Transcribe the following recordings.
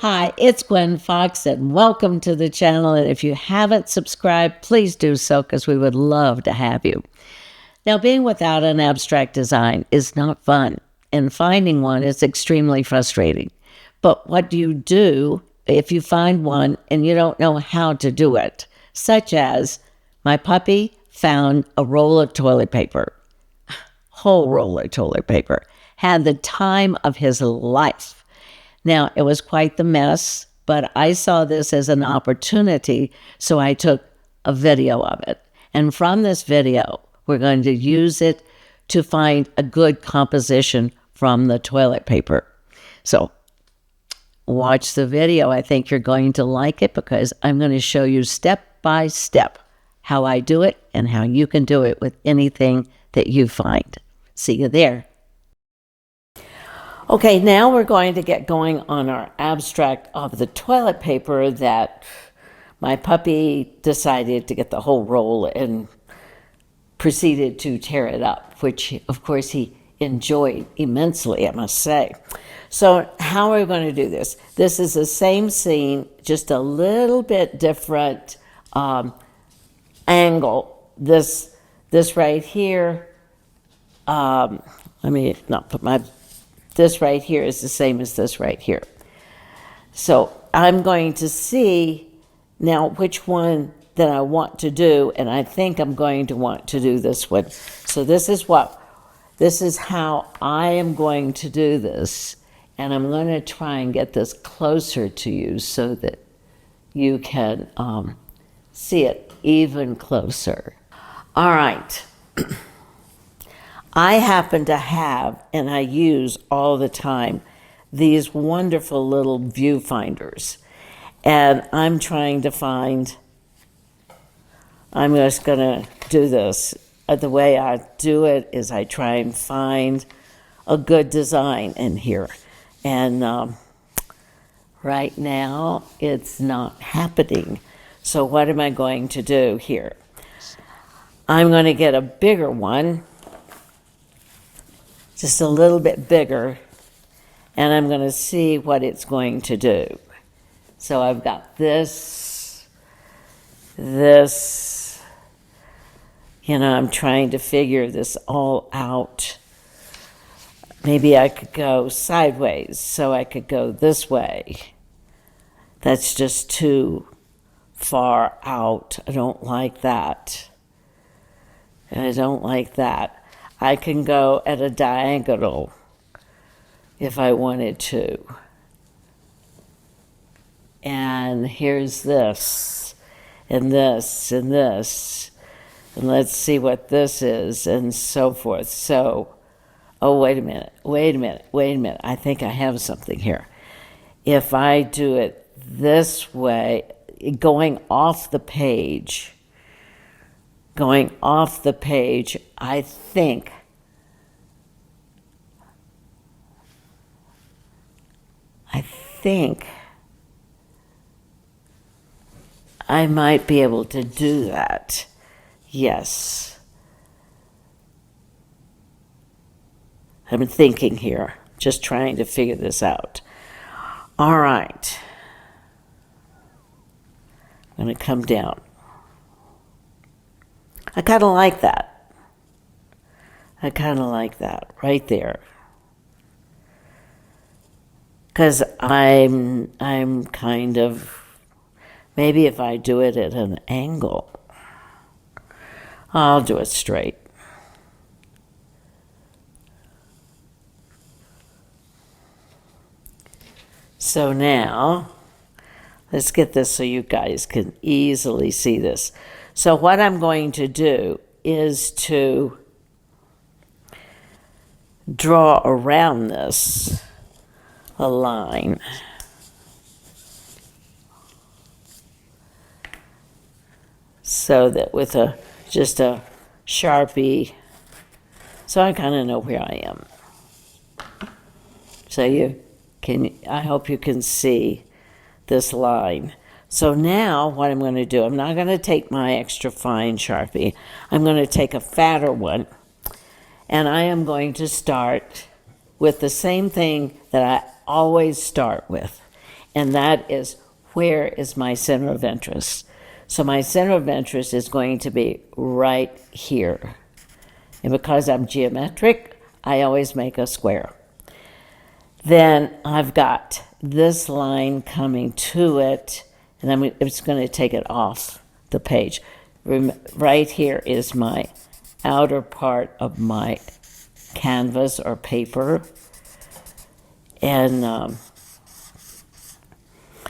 Hi, it's Gwen Fox, and welcome to the channel. And if you haven't subscribed, please do so, because we would love to have you. Now, being without an abstract design is not fun, and finding one is extremely frustrating. But what do you do if you find one and you don't know how to do it? Such as, my puppy found a roll of toilet paper, whole roll of toilet paper, had the time of his life. Now, it was quite the mess, but I saw this as an opportunity, so I took a video of it. And from this video, we're going to use it to find a good composition from the toilet paper. So watch the video. I think you're going to like it, because I'm going to show you step by step how I do it and how you can do it with anything that you find. See you there. Okay, now we're going to get going on our abstract of the toilet paper that my puppy decided to get the whole roll and proceeded to tear it up, which of course he enjoyed immensely, I must say. So how are we going to do this? This is the same scene, just a little bit different angle. This right here, let me not put my... This right here is the same as this right here. So I'm going to see now which one that I want to do, and I think I'm going to want to do this one. So this is how I am going to do this, and I'm going to try and get this closer to you so that you can see it even closer. All right. I happen to have, and I use all the time, these wonderful little viewfinders. And I'm trying to find, I'm just going to do this. The way I do it is I try and find a good design in here. And right now, it's not happening. So what am I going to do here? I'm going to get a bigger one, just a little bit bigger, and I'm going to see what it's going to do. So I've got this, I'm trying to figure this all out. Maybe I could go sideways, so I could go this way. That's just too far out. I don't like that. I don't like that. I can go at a diagonal if I wanted to. And here's this, and this, and this. And let's see what this is, and so forth. So, oh, wait a minute. I think I have something here. If I do it this way, going off the page, I think I might be able to do that. Yes. I'm thinking here, just trying to figure this out. All right. I'm going to come down. I kind of like that. Right there. Because I'm kind of, maybe if I do it at an angle, I'll do it straight. So now, let's get this so you guys can easily see this. So what I'm going to do is to draw around this a line. So that with just a Sharpie, so I kind of know where I am. So I hope you can see this line. So now what I'm going to do, I'm not going to take my extra fine Sharpie. I'm going to take a fatter one, and I am going to start with the same thing that I always start with, and that is, where is my center of interest? So my center of interest is going to be right here. And because I'm geometric, I always make a square. Then I've got this line coming to it, and I'm just going to take it off the page. Right here is my outer part of my canvas or paper. And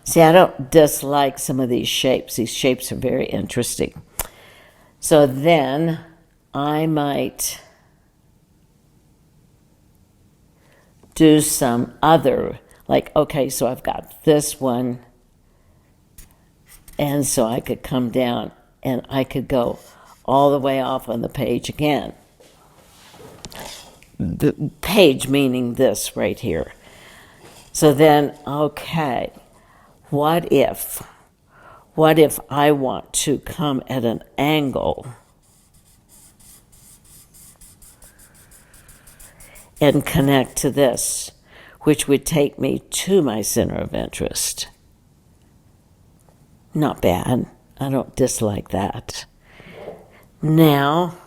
see, I don't dislike some of these shapes. These shapes are very interesting. So then I might do some other, like, okay, so I've got this one, and so I could come down and I could go all the way off on the page again. The page meaning this right here. So then, okay, what if I want to come at an angle and connect to this, which would take me to my center of interest? Not bad. I don't dislike that. Now,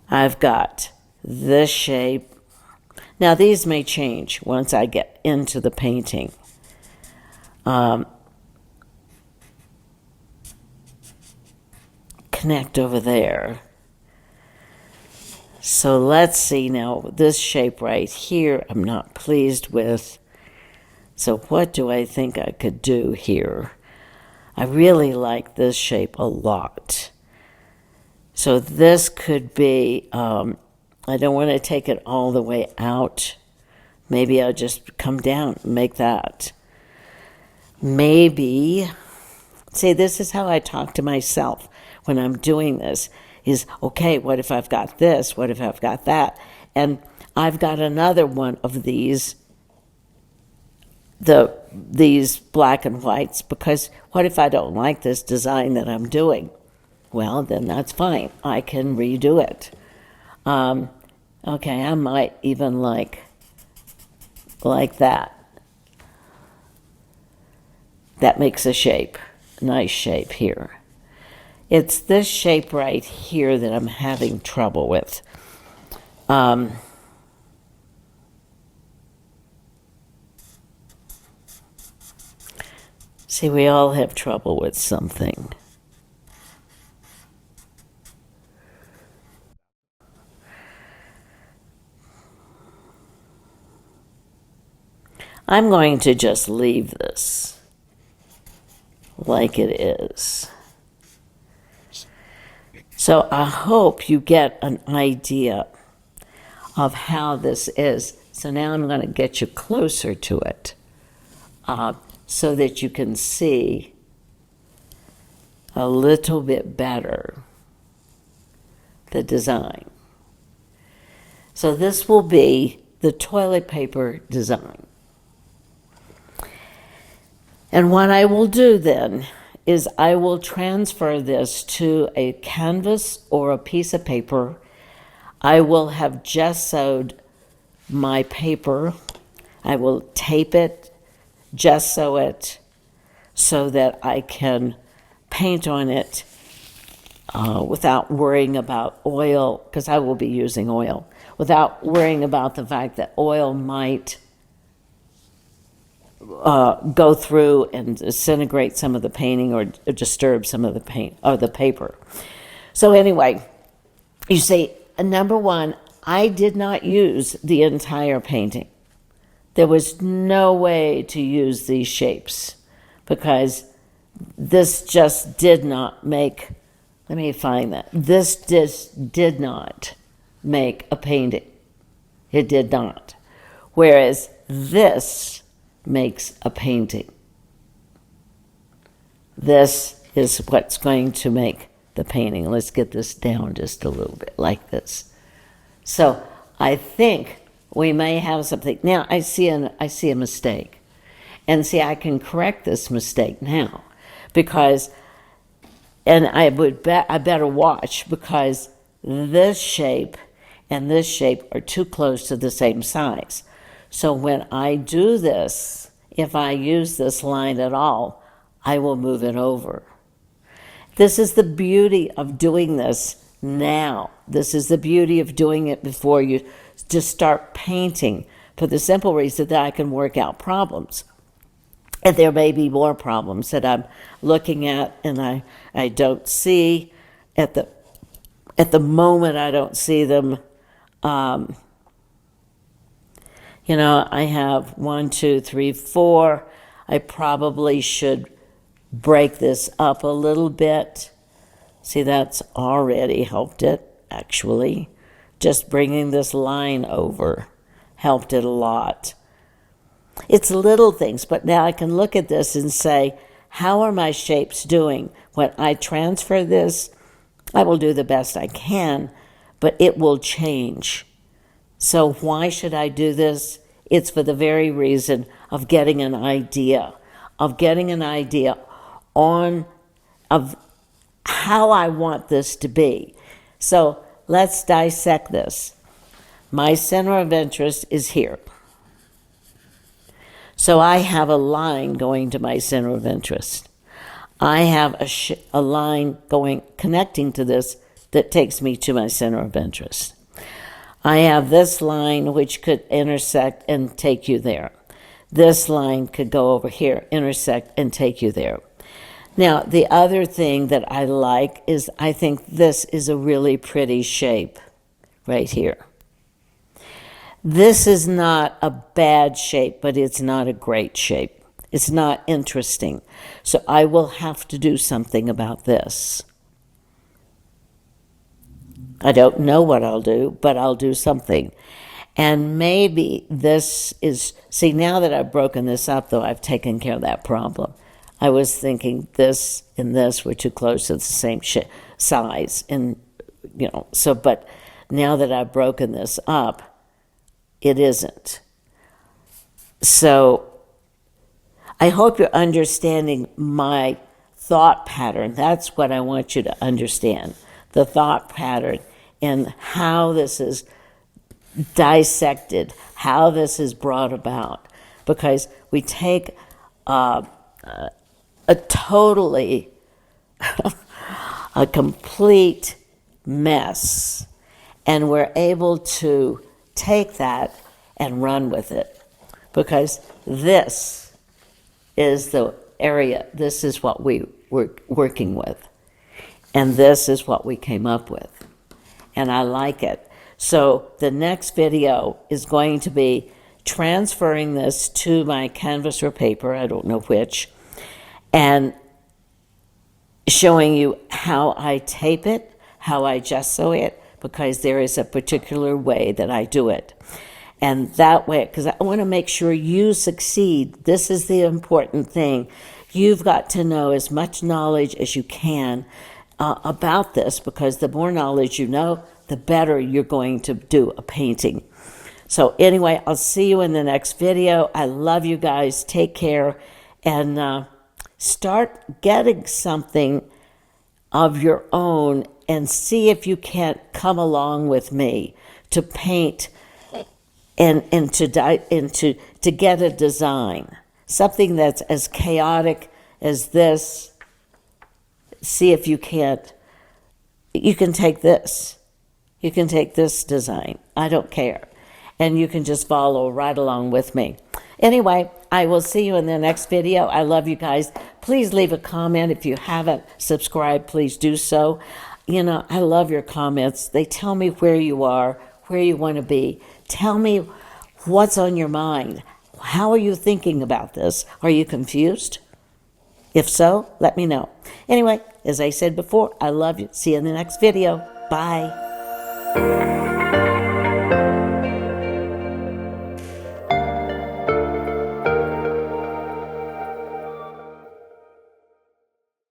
I've got this shape. Now, these may change once I get into the painting. Connect over there. So let's see now, this shape right here, I'm not pleased with. So what do I think I could do here? I really like this shape a lot. So this could be, I don't want to take it all the way out. Maybe I'll just come down and make that. Maybe, see, this is how I talk to myself when I'm doing this, is, okay, what if I've got this? What if I've got that? And I've got another one of these black and whites, because what if I don't like this design that I'm doing? Well, then that's fine. I can redo it. Okay, I might even like that. That makes a shape, nice shape here. It's this shape right here that I'm having trouble with. See, we all have trouble with something. I'm going to just leave this like it is. So I hope you get an idea of how this is. So now I'm going to get you closer to it so that you can see a little bit better the design. So this will be the toilet paper design. And what I will do then is I will transfer this to a canvas or a piece of paper. I will have gessoed my paper. I will tape it, gesso it, so that I can paint on it without worrying about oil, because I will be using oil, without worrying about the fact that oil might go through and disintegrate some of the painting or disturb some of the paint or the paper. So anyway, you see, number one, I did not use the entire painting. There was no way to use these shapes because this just did not make, let me find that. This just did not make a painting. It did not. Whereas this makes a painting. This is what's going to make the painting. Let's get this down just a little bit like this. So I think we may have something. Now I see a mistake. And see, I can correct this mistake now. because, and I better watch, because this shape and this shape are too close to the same size. So when I do this, if I use this line at all, I will move it over. This is the beauty of doing this now. This is the beauty of doing it before you just start painting, for the simple reason that I can work out problems. And there may be more problems that I'm looking at and I don't see at the moment. I don't see them. I have 1, 2, 3, 4. I probably should break this up a little bit. See, that's already helped it, actually. Just bringing this line over helped it a lot. It's little things, but now I can look at this and say, how are my shapes doing? When I transfer this, I will do the best I can, but it will change. So why should I do this? It's for the very reason of getting an idea, of how I want this to be. So let's dissect this. My center of interest is here. So I have a line going to my center of interest. I have a line connecting to this that takes me to my center of interest. I have this line which could intersect and take you there. This line could go over here, intersect, and take you there. Now, the other thing that I like is I think this is a really pretty shape right here. This is not a bad shape, but it's not a great shape. It's not interesting. So I will have to do something about this. I don't know what I'll do, but I'll do something. And maybe this is, see, now that I've broken this up, though, I've taken care of that problem. I was thinking this and this were too close to the same size. And, but now that I've broken this up, it isn't. So I hope you're understanding my thought pattern. That's what I want you to understand, the thought pattern and how this is dissected, how this is brought about. Because we take a totally, a complete mess, and we're able to take that and run with it, because this is the area, this is what we were working with, and this is what we came up with, and I like it. So the next video is going to be transferring this to my canvas or paper, I don't know which, and showing you how I tape it, how I gesso it, because there is a particular way that I do it. And that way, because I want to make sure you succeed. This is the important thing. You've got to know as much knowledge as you can about this, because the more knowledge you know, the better you're going to do a painting. So anyway, I'll see you in the next video. I love you guys. Take care, and start getting something of your own, and see if you can't come along with me to paint and to get a design, something that's as chaotic as this. See if you can't. You can take this. You can take this design. I don't care. And you can just follow right along with me. Anyway, I will see you in the next video. I love you guys. Please leave a comment. If you haven't subscribed, please do so. I love your comments. They tell me where you are, where you want to be. Tell me what's on your mind. How are you thinking about this? Are you confused? If so, let me know. Anyway, as I said before, I love you. See you in the next video. Bye.